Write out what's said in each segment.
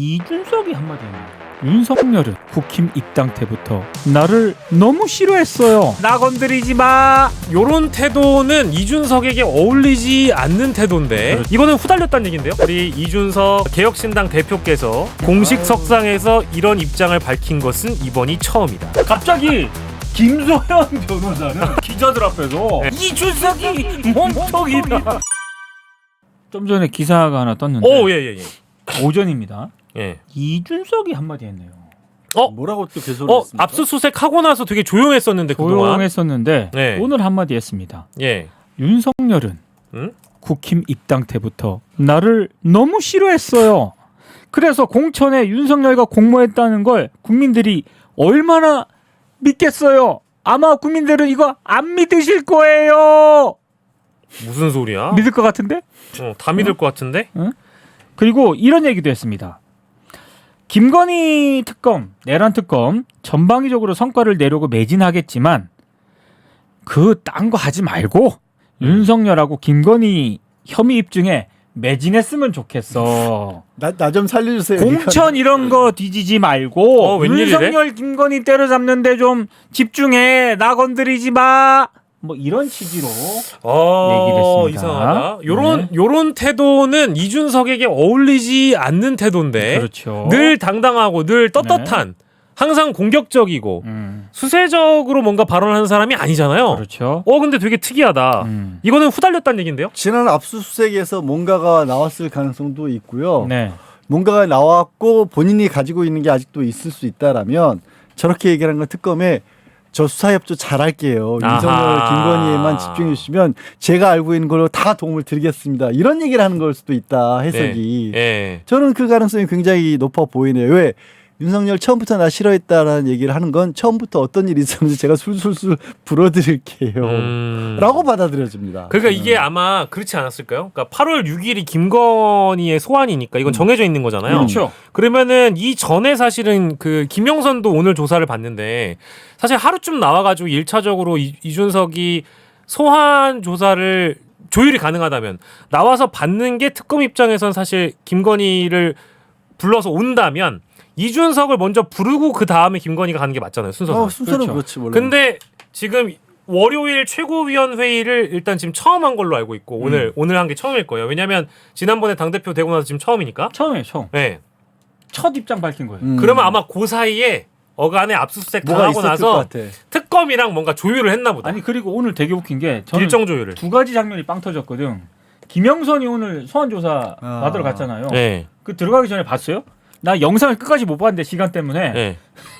이준석이 한마디 했는데 윤석열은 국힘 입당 때부터 나를 너무 싫어했어요. 나 건드리지 마. 요런 태도는 이준석에게 어울리지 않는 태도인데 그렇죠. 이거는 후달렸다는 얘긴데요. 우리 이준석 개혁신당 대표께서 공식 석상에서 이런 입장을 밝힌 것은 이번이 처음이다. 갑자기 김소연 변호사는 기자들 앞에서 이준석이 몸통이다. 좀 전에 기사가 하나 떴는데 예예예. 오전입니다. 예. 이준석이 한마디 했네요. 뭐라고 또 개소리를 했습니까? 압수수색 하고 나서 되게 조용했었는데 그동안. 조용했었는데 네. 오늘 한마디 했습니다. 예. 윤석열은 응? 국힘 입당 때부터 나를 너무 싫어했어요. 그래서 공천에 윤석열과 공모했다는 걸 국민들이 얼마나 믿겠어요. 아마 국민들은 이거 안 믿으실 거예요. 무슨 소리야? 믿을 것 같은데? 다 믿을 것 같은데? 그리고 이런 얘기도 했습니다. 김건희 특검, 내란 특검 전방위적으로 성과를 내려고 매진하겠지만 그 딴 거 하지 말고 윤석열하고 김건희 혐의 입증에 매진했으면 좋겠어. 나 좀 살려주세요. 공천 이런 거 뒤지지 말고 웬일이래? 윤석열 김건희 때려잡는데 좀 집중해. 나 건드리지 마. 뭐 이런 취지로 얘기를 했습니다. 이상하다. 네. 요런 태도는 이준석에게 어울리지 않는 태도인데. 그렇죠. 늘 당당하고 늘 떳떳한 항상 공격적이고 수세적으로 뭔가 발언하는 사람이 아니잖아요. 그렇죠. 근데 되게 특이하다. 이거는 후달렸다는 얘긴데요. 지난 압수수색에서 뭔가가 나왔을 가능성도 있고요. 네. 뭔가가 나왔고 본인이 가지고 있는 게 아직도 있을 수 있다라면 저렇게 얘기하는 건 특검에 저 수사협조 잘할게요. 아하. 윤석열, 김건희에만 집중해 주시면 제가 알고 있는 걸로 다 도움을 드리겠습니다. 이런 얘기를 하는 걸 수도 있다 해석이. 예. 저는 그 가능성이 굉장히 높아 보이네요. 왜? 윤석열 처음부터 나 싫어했다라는 얘기를 하는 건 처음부터 어떤 일이 있었는지 제가 술술술 불어드릴게요. 라고 받아들여집니다. 그러니까 이게 아마 그렇지 않았을까요? 그러니까 8월 6일이 김건희의 소환이니까 이건 정해져 있는 거잖아요. 그렇죠. 그러면은 이 전에 사실은 그 김영선도 오늘 조사를 받는데 사실 하루쯤 나와가지고 1차적으로 이준석이 소환 조사를 조율이 가능하다면 나와서 받는 게 특검 입장에선 사실 김건희를 불러서 온다면 이준석을 먼저 부르고 그 다음에 김건희가 가는 게 맞잖아요. 순서상. 순서는 그렇죠. 그렇지 몰라. 근데 지금 월요일 최고위원 회의를 일단 지금 처음 한 걸로 알고 있고 오늘 한 게 처음일 거예요. 왜냐하면 지난번에 당대표 되고 나서 지금 처음이니까. 처음. 네. 첫 입장 밝힌 거예요. 그러면 아마 그 사이에 어간에 압수수색 뭐가 당하고 있었을 나서 것 같아. 특검이랑 뭔가 조율을 했나 보다. 아니 그리고 오늘 되게 웃긴 게 저는 일정 조율을. 두 가지 장면이 빵 터졌거든. 김영선이 오늘 소환 조사 받으러 갔잖아요. 네. 그 들어가기 전에 봤어요? 나 영상을 끝까지 못 봤는데 시간 때문에 네.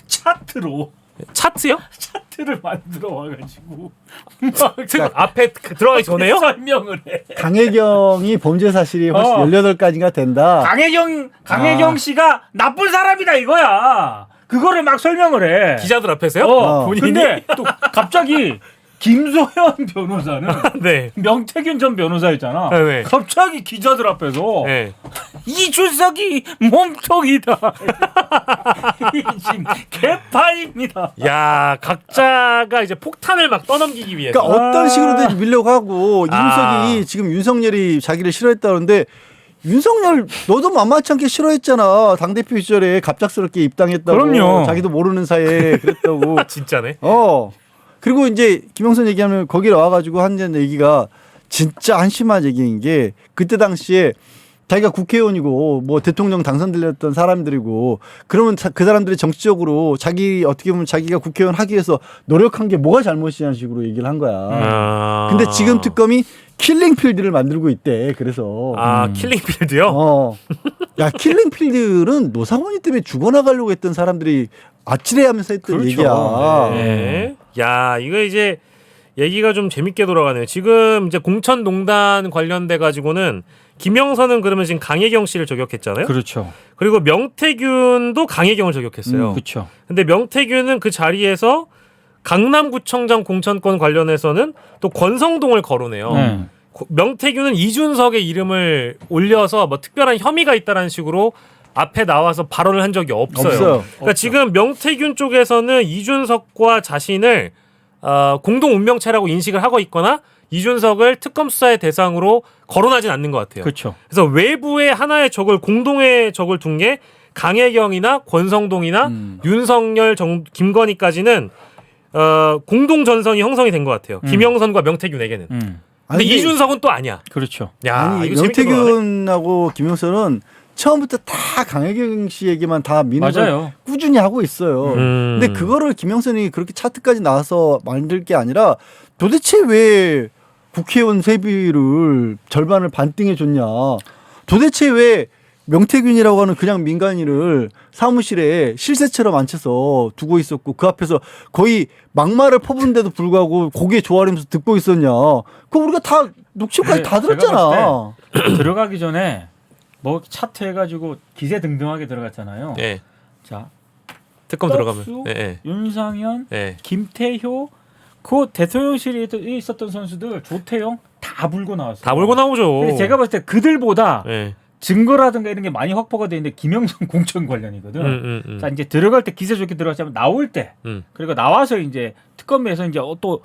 차트로 차트요? 차트를 만들어 와가지고 앞에 들어가기 전에요? 설명을 해. 강혜경이 범죄 사실이 훨씬 18가지가 된다. 강혜경 씨가 나쁜 사람이다 이거야. 그거를 막 설명을 해. 기자들 앞에서요? 본인이? 근데 또 갑자기 김소연 변호사는 네. 명태균 전 변호사였잖아. 네. 갑자기 기자들 앞에서 네. 이준석이 몸통이다. 이 지금 개판입니다. 야, 각자가 이제 폭탄을 막 떠넘기기 위해서. 그러니까 어떤 식으로든 밀려고 하고 이준석이 지금 윤석열이 자기를 싫어했다는데 윤석열 너도 만만치 않게 싫어했잖아. 당대표 시절에 갑작스럽게 입당했다고. 그럼요. 자기도 모르는 사이에 그랬다고. 진짜네. 그리고 이제 김영선 얘기하면 거기에 와가지고 한 얘기가 진짜 한심한 얘기인 게 그때 당시에 자기가 국회의원이고 뭐 대통령 당선되었던 사람들이고 그러면 그 사람들이 정치적으로 자기 어떻게 보면 자기가 국회의원 하기 위해서 노력한 게 뭐가 잘못이냐는 식으로 얘기를 한 거야. 근데 지금 특검이 킬링필드를 만들고 있대. 그래서 킬링필드요? 야 킬링필드는 노상원이 때문에 죽어나가려고 했던 사람들이 아찔해하면서 했던 그렇죠. 얘기야. 네. 야, 이거 이제 얘기가 좀 재밌게 돌아가네요. 지금 이제 공천농단 관련돼 가지고는 김영선은 그러면 지금 강혜경 씨를 저격했잖아요. 그렇죠. 그리고 명태균도 강혜경을 저격했어요. 그렇죠. 근데 명태균은 그 자리에서 강남구청장 공천권 관련해서는 또 권성동을 거론해요. 명태균은 이준석의 이름을 올려서 뭐 특별한 혐의가 있다라는 식으로 앞에 나와서 발언을 한 적이 없어요. 그러니까 지금 명태균 쪽에서는 이준석과 자신을 공동 운명체라고 인식을 하고 있거나 이준석을 특검 수사의 대상으로 거론하진 않는 것 같아요. 그렇죠. 그래서 외부에 하나의 적을 공동의 적을 둔 게 강혜경이나 권성동이나 윤석열, 김건희까지는 공동 전선이 형성이 된 것 같아요. 김영선과 명태균에게는. 근데 아니, 이준석은 또 아니야. 그렇죠. 야, 아니, 이거 재밌게 돌아가네. 명태균하고 김영선은 처음부터 다 강혜경 씨에게만 다 미는 걸 맞아요. 꾸준히 하고 있어요. 근데 그거를 김영선이 그렇게 차트까지 나와서 만들 게 아니라 도대체 왜 국회의원 세비를 절반을 반띵해 줬냐. 도대체 왜 명태균이라고 하는 그냥 민간인을 사무실에 실세처럼 앉혀서 두고 있었고 그 앞에서 거의 막말을 퍼부는데도 불구하고 고개 조아리면서 듣고 있었냐. 그거 우리가 다 녹취까지 다 제가 들었잖아. 봤을 때 들어가기 전에 뭐 차트 해가지고 기세등등하게 들어갔잖아요. 예. 자, 특검 떡수, 들어가면. 예. 윤상현, 예. 김태효, 그 대통령실에 있었던 선수들 조태영 다 불고 나왔어요. 다 몰고 나오죠. 근데 제가 봤을 때 그들보다 예. 증거라든가 이런 게 많이 확보가 돼 있는데 김영선 공천 관련이거든. 자, 이제 들어갈 때 기세 좋게 들어갔지만 나올 때 그리고 나와서 이제 특검에서 이제 또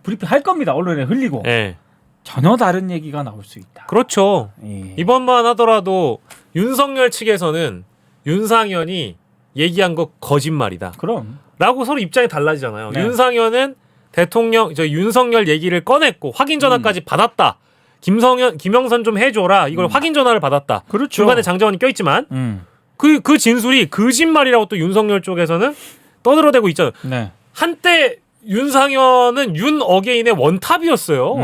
브리핑 할 겁니다. 언론에 흘리고 예. 전혀 다른 얘기가 나올 수 있다. 그렇죠. 예. 이번만 하더라도 윤석열 측에서는 윤상현이 얘기한 거 거짓말이다. 그럼 라고 서로 입장이 달라지잖아요. 네. 윤상현은 윤석열 얘기를 꺼냈고 확인 전화까지 받았다. 김영선 좀 해줘라. 이걸 확인 전화를 받았다. 그렇죠. 중간에 장자원이 껴있지만 그 진술이 거짓말이라고 또 윤석열 쪽에서는 떠들어대고 있잖아요. 네. 한때 윤상현은 윤 어게인의 원탑이었어요.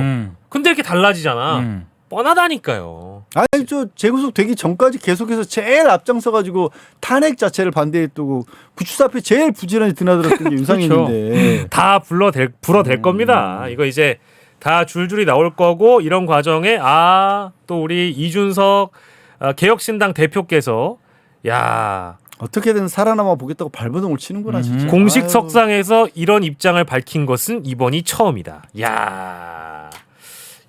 근데 이렇게 달라지잖아. 뻔하다니까요. 아니 저 재구속 되기 전까지 계속해서 제일 앞장서 가지고 탄핵 자체를 반대했고 구치소 앞에 제일 부지런히 드나들었던 게 윤상현인데 다 불어댈 겁니다. 이거 이제 다 줄줄이 나올 거고 이런 과정에 또 우리 이준석 개혁신당 대표께서 야 어떻게든 살아남아 보겠다고 발버둥을 치는구나 진짜. 공식 아유. 석상에서 이런 입장을 밝힌 것은 이번이 처음이다. 야,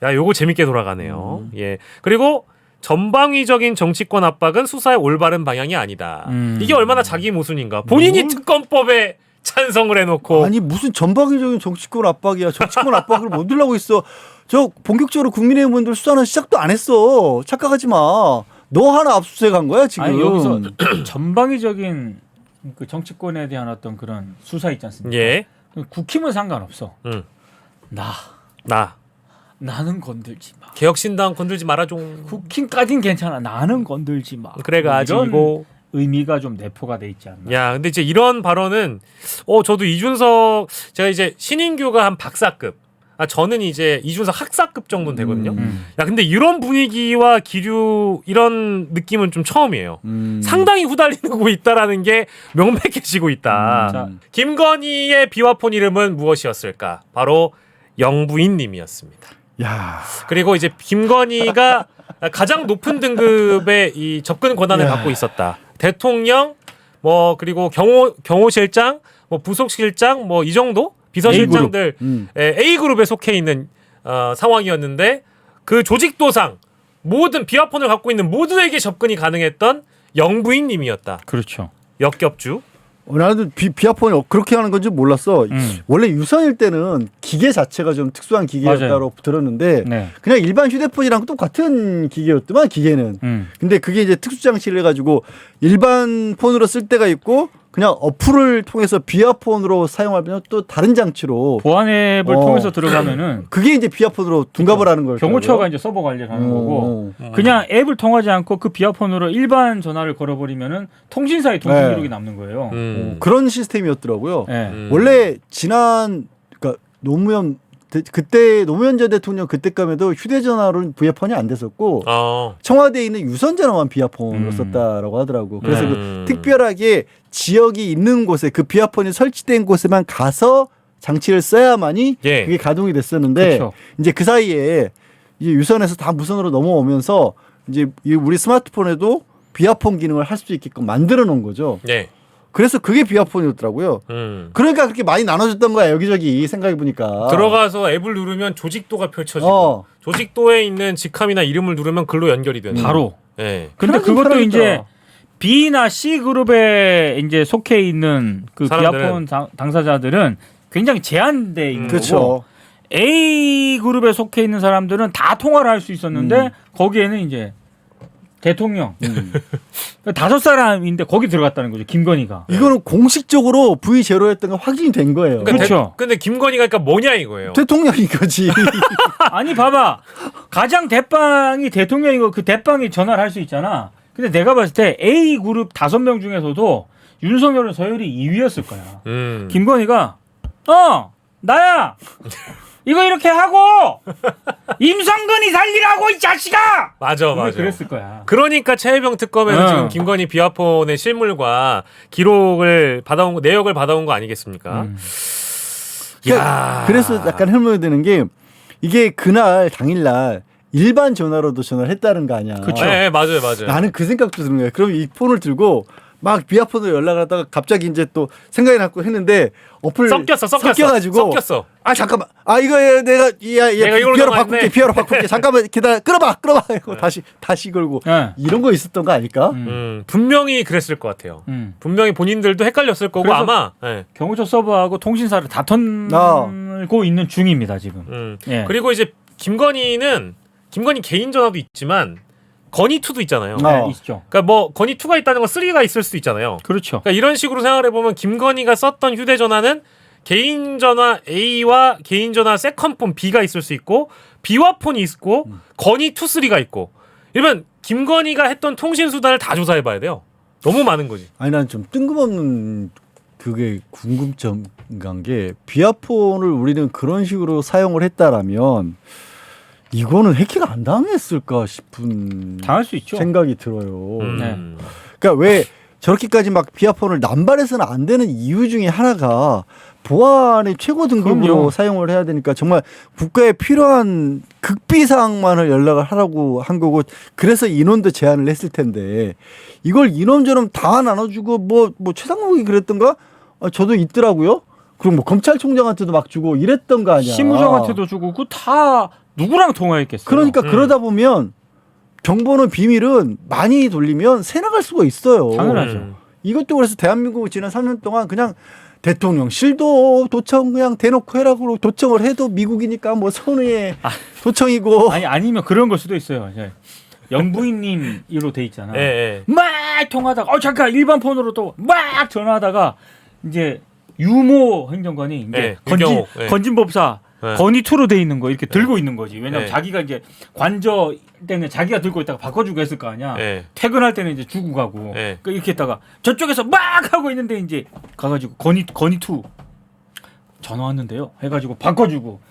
요거 재밌게 돌아가네요. 예. 그리고 전방위적인 정치권 압박은 수사의 올바른 방향이 아니다. 이게 얼마나 자기 모순인가. 본인이 특검법에 찬성을 해놓고. 아니 무슨 전방위적인 정치권 압박이야. 정치권 압박을 못 들라고 있어. 저 본격적으로 국민의힘 분들 수사는 시작도 안 했어. 착각하지 마. 너 하나 압수수색한 거야 지금. 아니 여기서 전방위적인 그 정치권에 대한 어떤 그런 수사 있지 않습니까? 예. 국힘은 상관없어. 나는 건들지 마. 개혁신당 건들지 말아줘. 국힘까진 괜찮아. 나는 건들지 마. 그래가지고. 이런 의미가 좀 내포가 돼 있지 않나. 야, 근데 이제 이런 발언은 저도 이준석 제가 이제 신인규가 한 박사급. 저는 이제 이준석 학사급 정도는 되거든요. 야, 근데 이런 분위기와 기류 이런 느낌은 좀 처음이에요. 상당히 후달리고 있다라는 게 명백해지고 있다. 자. 김건희의 비화폰 이름은 무엇이었을까? 바로 영부인님이었습니다. 야. 그리고 이제 김건희가 가장 높은 등급의 이 접근 권한을 야. 갖고 있었다. 대통령, 그리고 경호실장, 부속실장, 이 정도 비서실장들 A 그룹에 속해 있는 상황이었는데 그 조직도상 모든 비화폰을 갖고 있는 모두에게 접근이 가능했던 영부인님이었다. 그렇죠. 역겹주. 나도 비아폰이 그렇게 하는 건지 몰랐어. 원래 유선일 때는 기계 자체가 좀 특수한 기계였다고 들었는데 네. 그냥 일반 휴대폰이랑 똑같은 기계였더만 기계는. 근데 그게 이제 특수 장치를 해가지고 일반 폰으로 쓸 때가 있고 그냥 어플을 통해서 비아폰으로 사용하면 또 다른 장치로 보안 앱을 통해서 들어가면은 그게 이제 비아폰으로 둔갑을 하는 거예요. 경호처가 이제 서버 관리를 하는 거고 그냥 앱을 통하지 않고 그 비아폰으로 일반 전화를 걸어버리면은 통신사의 통신 네. 기록이 남는 거예요. 그런 시스템이었더라고요. 네. 원래 그러니까 그때 노무현 전 대통령 그때감에도 휴대전화로는 비아폰이 안 됐었고 청와대에 있는 유선전화만 비아폰으로 썼다라고 하더라고. 그래서 그 특별하게 지역이 있는 곳에 그 비아폰이 설치된 곳에만 가서 장치를 써야만이 그게 가동이 됐었는데 그렇죠. 이제 그 사이에 이제 유선에서 다 무선으로 넘어오면서 이제 우리 스마트폰에도 비아폰 기능을 할 수 있게끔 만들어 놓은 거죠. 네. 그래서 그게 비아폰이었더라고요. 그러니까 그렇게 많이 나눠줬던 거야 여기저기 생각해 보니까. 들어가서 앱을 누르면 조직도가 펼쳐지고 조직도에 있는 직함이나 이름을 누르면 글로 연결이 되는. 바로. 네. 근데 편하긴 그것도 편하겠다. 이제 B나 C 그룹에 이제 속해 있는 그 사람들은. 비아폰 당사자들은 굉장히 제한돼 있는 그렇죠. 거고 A 그룹에 속해 있는 사람들은 다 통화를 할 수 있었는데 거기에는 이제 대통령. 5사람인데 거기 들어갔다는 거죠. 김건희가. 이거는 공식적으로 V0였던 거 확인이 된 거예요. 그러니까 그렇죠. 근데 김건희가 그러니까 뭐냐 이거예요. 대통령인 거지. 아니 봐봐. 가장 대빵이 대통령이고 그 대빵이 전화를 할 수 있잖아. 근데 내가 봤을 때 A그룹 5명 중에서도 윤석열은 서열이 2위였을 거야. 김건희가 나야. 이거 이렇게 하고 임성근이 살리라고 이 자식아. 맞아. 그랬을 거야. 그러니까 최혜병 특검에서 지금 김건희 비화폰의 실물과 기록을 받아온 거, 내역을 받아온 거 아니겠습니까? 그러니까 그래서 약간 흘러드는 게 이게 그날 당일날 일반 전화로도 전화를 했다는 거 아니야. 그쵸. 네, 맞아요. 나는 그 생각도 드는 거야. 그럼 이 폰을 들고 막 비아폰으로 연락을 하다가 갑자기 이제 또 생각이 났고 했는데 어플 섞여가지고 아 잠깐만 이거 내가 이걸로 비아로 바꿀게 잠깐만 기다려 끌어봐 하고 다시 걸고 이런 거 있었던 거 아닐까? 분명히 그랬을 것 같아요. 분명히 본인들도 헷갈렸을 거고 아마 경호처 서버하고 통신사를 다 털고 있는 중입니다 지금. 그리고 이제 김건희 개인 전화도 있지만 건희2도 있잖아요. 있죠. 그러니까 뭐 건희2가 있다는 건 3가 있을 수도 있잖아요. 그렇죠. 그러니까 이런 식으로 생각을 해보면 김건희가 썼던 휴대전화는 개인 전화 A와 개인 전화 세컨폰 B가 있을 수 있고 비화폰이 있고 건희2, 3가 있고 이러면 김건희가 했던 통신 수단을 다 조사해봐야 돼요. 너무 많은 거지. 아니 난 좀 뜬금없는 그게 궁금점 간 게 비화폰을 우리는 그런 식으로 사용을 했다라면 이거는 해킹 안 당했을까 싶은 당할 수 있죠. 생각이 들어요. 네. 그러니까 왜 저렇게까지 막 비화폰을 남발해서는 안 되는 이유 중에 하나가 보안의 최고 등급으로 그럼요. 사용을 해야 되니까 정말 국가에 필요한 극비 사항만을 연락을 하라고 한 거고 그래서 인원도 제한을 했을 텐데 이걸 이놈저놈 다 나눠주고 뭐 최상목이 그랬던가? 저도 있더라고요. 그럼 뭐 검찰총장한테도 막 주고 이랬던 거 아니야. 심우정한테도 주고 그 다 누구랑 통화했겠어요. 그러니까 그러다 보면 정보는 비밀은 많이 돌리면 새 나갈 수가 있어요. 당연하죠. 이것도 그래서 대한민국 지난 3년 동안 그냥 대통령실도 도청 그냥 대놓고 해라고 도청을 해도 미국이니까 뭐 선의의 도청이고 아니면 그런 걸 수도 있어요. 영부인님으로 돼 있잖아. 막 통화하다가 잠깐 일반 폰으로도 막 전화하다가 이제 유모 행정관이 이제 건진법사 건희2로 돼 있는 거 이렇게 들고 있는 거지. 왜냐면 자기가 이제 관저 때는 자기가 들고 있다가 바꿔주고 했을 거 아니야. 퇴근할 때는 이제 주고 가고. 그러니까 이렇게 했다가 저쪽에서 막 하고 있는데 이제 가가지고 건희2 전화 왔는데요. 해가지고 바꿔주고.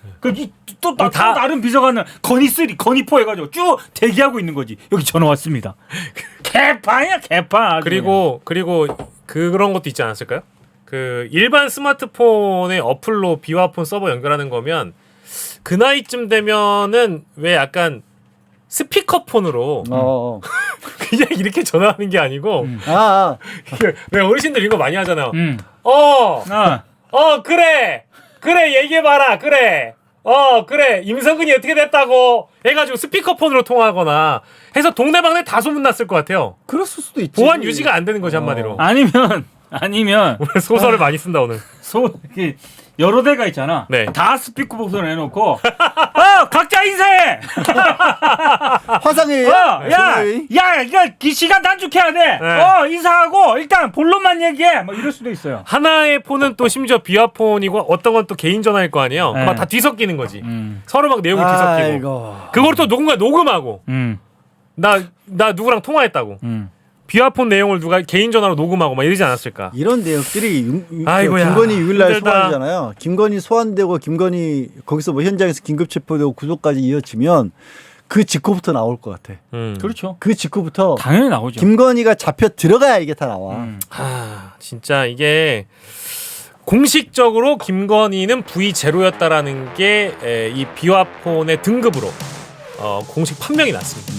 또 다른 비서관은 건희3, 건희4 해가지고 쭉 대기하고 있는 거지. 여기 전화 왔습니다. 개판이야 개판. 그리고 그런 것도 있지 않았을까요? 그 일반 스마트폰의 어플로 비화폰 서버 연결하는 거면 그 나이쯤 되면은 왜 약간 스피커폰으로 그냥 이렇게 전화하는 게 아니고 왜 어르신들 이거 많이 하잖아요. 그래 얘기해봐라 그래 임성근이 어떻게 됐다고 해가지고 스피커폰으로 통화하거나 해서 동네방네 다 소문났을 것 같아요. 그랬을 수도 있지. 보안 유지가 안 되는 거지 한마디로. 아니면 오늘 소설을 많이 쓴다 오늘. 여러 대가 있잖아. 다 스피커폰을 해놓고 각자 인사해. 화상회의. 야 이거 시간 단축해야 돼. 인사하고 일단 본론만 얘기해. 뭐 이럴 수도 있어요. 하나의 폰은 또 심지어 비화폰이고 어떤 건 또 개인 전화일 거 아니에요. 막 다 뒤섞이는 거지. 서로 막 내용이 뒤섞이고. 그걸 또 누군가 녹음하고. 나 누구랑 통화했다고. 비화폰 내용을 누가 개인 전화로 녹음하고 막 이러지 않았을까? 이런 내역들이 김건희 6일날 소환이잖아요. 김건희 소환되고 김건희 거기서 뭐 현장에서 긴급 체포되고 구속까지 이어지면 그 직후부터 나올 것 같아. 그렇죠. 그 직후부터 당연히 나오죠. 김건희가 잡혀 들어가야 이게 다 나와. 진짜 이게 공식적으로 김건희는 V0였다라는 게 이 비화폰의 등급으로 공식 판명이 났습니다.